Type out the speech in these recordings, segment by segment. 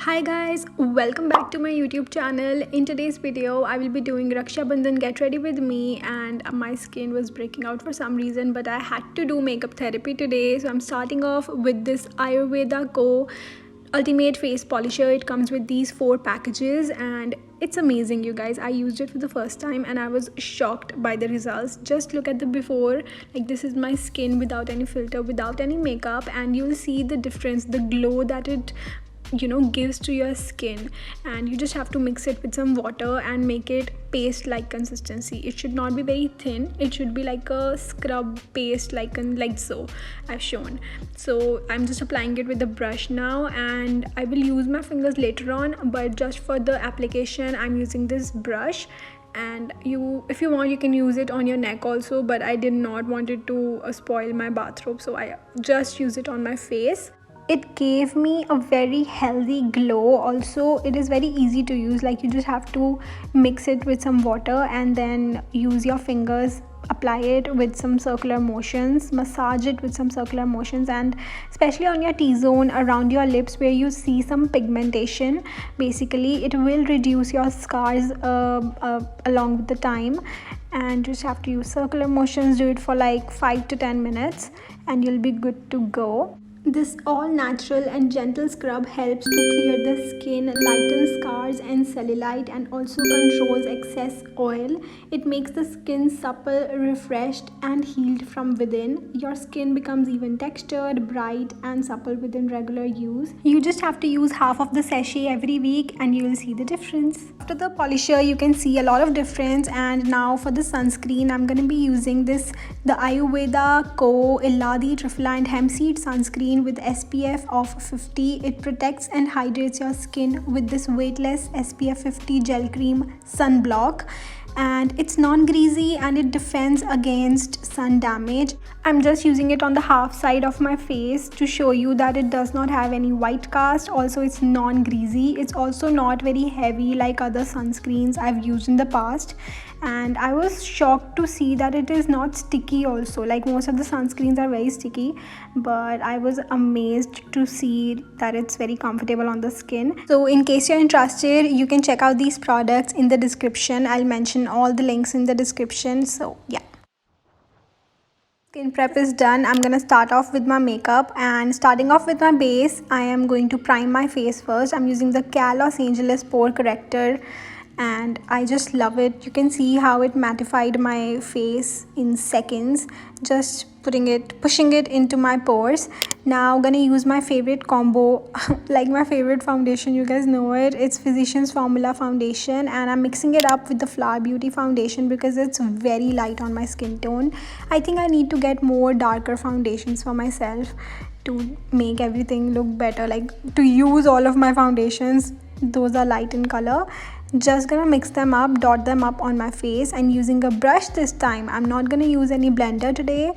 Hi guys, welcome back to my YouTube channel. In today's video, I will be doing Rakshabandhan Get Ready With Me, and my skin was breaking out for some reason, but I had to do makeup therapy today. So I'm starting off with this Ayurveda Co Ultimate Face Polisher. It comes with these 4 packages and it's amazing, you guys. I used it for the first time and I was shocked by the results. Just look at the before. Like, this is my skin without any filter, without any makeup, and you'll see the difference, the glow that it gives to your skin. And you just have to mix it with some water and make it paste like consistency. It should not be very thin, it should be like a scrub paste, like so I've shown. So I'm just applying it with the brush now, and I will use my fingers later on, but just for the application I'm using this brush. And if you want, you can use it on your neck also, but I did not want it to spoil my bathrobe, so I just use it on my face. It gave me a very healthy glow. Also, it is very easy to use. Like, you just have to mix it with some water and then use your fingers, apply it with some circular motions, massage it with some circular motions, and especially on your T-zone around your lips where you see some pigmentation. Basically, it will reduce your scars along with the time. And you just have to use circular motions. Do it for like 5 to 10 minutes and you'll be good to go. This all natural and gentle scrub helps to clear the skin, lightens scars and cellulite, and also controls excess oil. It makes the skin supple, refreshed and healed from within. Your skin becomes even textured, bright and supple within regular use. You just have to use half of the sachet every week and you will see the difference. After the polisher, you can see a lot of difference. And now for the sunscreen, I'm going to be using the Ayurveda Co Illadi Triphala Hemp Seed Sunscreen with SPF of 50. It protects and hydrates your skin with this weightless SPF 50 gel cream sunblock, and it's non-greasy and it defends against sun damage. I'm just using it on the half side of my face to show you that it does not have any white cast. Also, it's non-greasy. It's also not very heavy like other sunscreens I've used in the past, and I was shocked to see that it is not sticky also. Like, most of the sunscreens are very sticky, but I was amazed to see that it's very comfortable on the skin. So in case you're interested, you can check out these products in the description. I'll mention all the links in the description. So yeah, skin prep is done. I'm gonna start off with my makeup, and starting off with my base, I am going to prime my face first. I'm using the C.A.Los Angeles Pore Corrector and I just love it. You can see how it mattified my face in seconds, just pushing it into my pores. Now I'm gonna use my favorite combo like my favorite foundation, you guys know it. It's Physicians Formula foundation, and I'm mixing it up with the Flower Beauty foundation because it's very light on my skin tone. I think I need to get more darker foundations for myself to make everything look better. Like, to use all of my foundations, those are light in color. Just gonna mix them up, dot them up on my face, and using a brush this time. I'm not gonna use any blender today.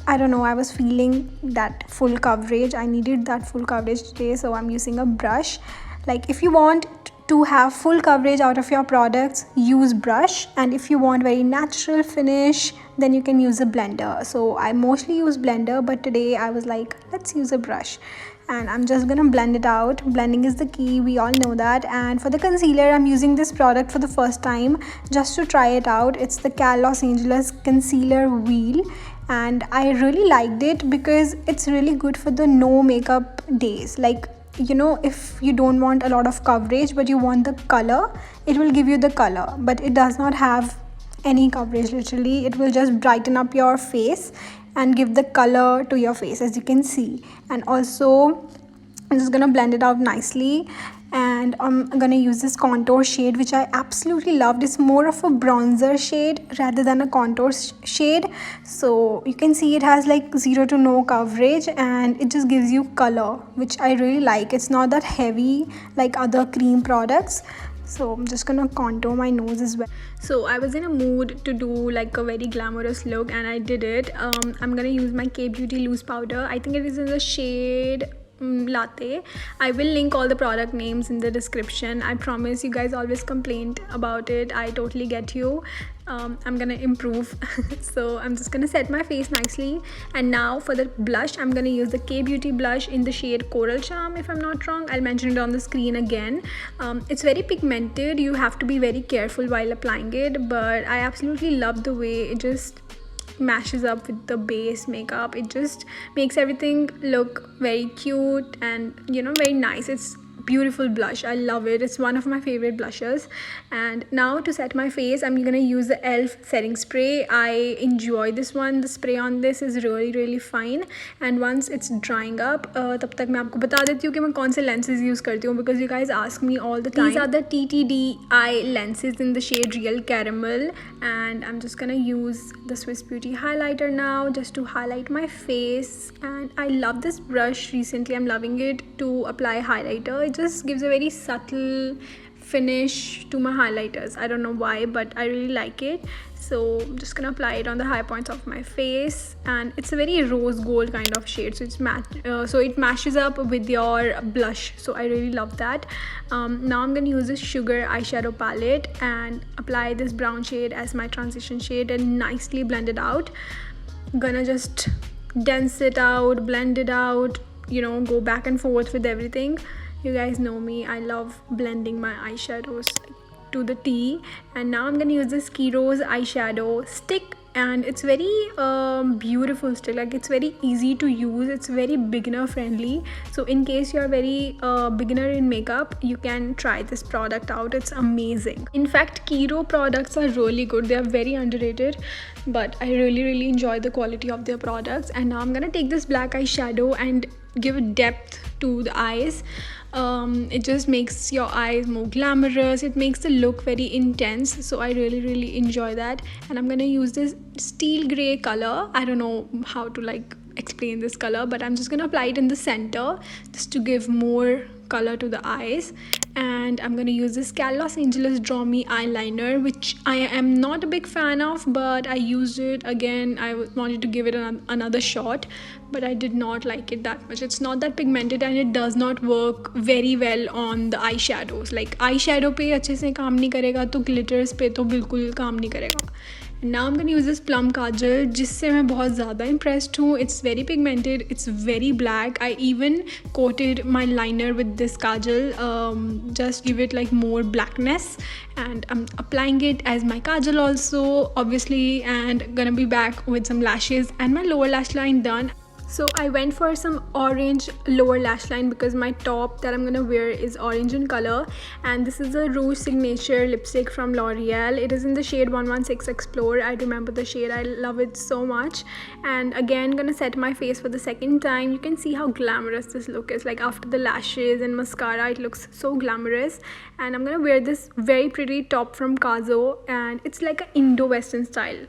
I don't know, I was feeling that full coverage. I needed that full coverage today, so I'm using a brush. Like, if you want to have full coverage out of your products, use brush, and if you want very natural finish, then you can use a blender. So I mostly use blender, but today I was like, let's use a brush. And I'm just gonna blend it out. Blending is the key, we all know that. And for the concealer, I'm using this product for the first time just to try it out. It's the C.A.Los Angeles Concealer Wheel, and I really liked it because it's really good for the no makeup days. Like, if you don't want a lot of coverage but you want the color, it will give you the color, but it does not have any coverage. Literally, it will just brighten up your face and give the color to your face, as you can see. And also, I'm just gonna blend it out nicely, and I'm gonna use this contour shade which I absolutely loved. It's more of a bronzer shade rather than a contour shade. So you can see it has like 0 to no coverage, and it just gives you color, which I really like. It's not that heavy like other cream products. So I'm just gonna contour my nose as well. So I was in a mood to do like a very glamorous look, and I did it. I'm gonna use my K-Beauty loose powder. I think it is in the shade Latte. I will link all the product names in the description. I promise, you guys always complained about it. I totally get you. I'm gonna improve. So I'm just gonna set my face nicely. And now for the blush, I'm gonna use the K Beauty blush in the shade Coral Charm, if I'm not wrong. I'll mention it on the screen again. It's very pigmented. You have to be very careful while applying it, but I absolutely love the way it just mashes up with the base makeup. It just makes everything look very cute and, you know, very nice. It's beautiful blush. I love it. It's one of my favorite blushes. And now to set my face, I'm gonna use the e.l.f. setting spray. I enjoy this one. The spray on this is really fine. And once it's drying up, तब तक मैं आपको बता देती हूँ कि मैं कौन से lenses use करती हूँ, because you guys ask me all the time. These are the TTD eye lenses in the shade Real Caramel, and I'm just gonna use the Swiss Beauty highlighter now just to highlight my face. And I love this brush. Recently I'm loving it to apply highlighter. It just gives a very subtle finish to my highlighters. I don't know why, but I really like it. So I'm just gonna apply it on the high points of my face, and it's a very rose gold kind of shade, so it matches up with your blush, so I really love that. Now I'm gonna use this Sugar eyeshadow palette and apply this brown shade as my transition shade and nicely blend it out. Gonna just dense it out, blend it out, you know, go back and forth with everything. You guys know me, I love blending my eyeshadows to the T. And now I'm gonna use this KIRO's eyeshadow stick, and it's very beautiful stick. Like, it's very easy to use. It's very beginner friendly, so in case you're very beginner in makeup, you can try this product out. It's amazing. In fact, KIRO products are really good. They are very underrated, but I really enjoy the quality of their products. And now I'm gonna take this black eyeshadow and give depth to the eyes. It just makes your eyes more glamorous. It makes the look very intense, so I really enjoy that. And I'm gonna use this steel gray color. I don't know how to like explain this color, but I'm just gonna apply it in the center just to give more color to the eyes. And I'm gonna use this C.A.Los Angeles Draw Me eyeliner, which I am not a big fan of, but I used it again. I wanted to give it another shot, but I did not like it that much. It's not that pigmented and it does not work very well on the eyeshadows. Like, eyeshadow पे अच्छे से काम नहीं करेगा, तो glitters पे तो बिल्कुल काम नहीं करेगा. And now I'm gonna use this plum kajal, जिससे मैं बहुत ज़्यादा impressed हूँ. It's very pigmented, it's very black. I even coated my liner with this kajal, just give it like more blackness. And I'm applying it as my kajal also, obviously, and gonna be back with some lashes and my lower lash line done. So I went for some orange lower lash line because my top that I'm gonna wear is orange in color, and this is a Rouge signature lipstick from L'Oreal. It is in the shade 116 Explore. I remember the shade. I love it so much. And again, gonna set my face for the second time. You can see how glamorous this look is. Like, after the lashes and mascara, it looks so glamorous. And I'm gonna wear this very pretty top from Kazo, and it's like an Indo-Western style,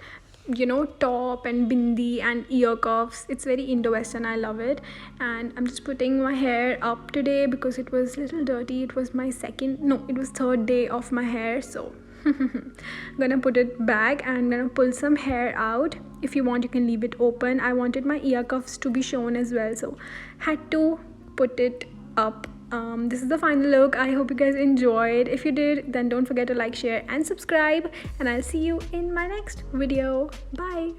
you know, top and bindi and ear cuffs. It's very Indo-Western. I love it. And I'm just putting my hair up today because it was a little dirty. It was my third day of my hair, so I'm gonna put it back and gonna pull some hair out. If you want, you can leave it open. I wanted my ear cuffs to be shown as well, so had to put it up. This is the final look. I hope you guys enjoyed. If you did, then don't forget to like, share and subscribe, and I'll see you in my next video. Bye.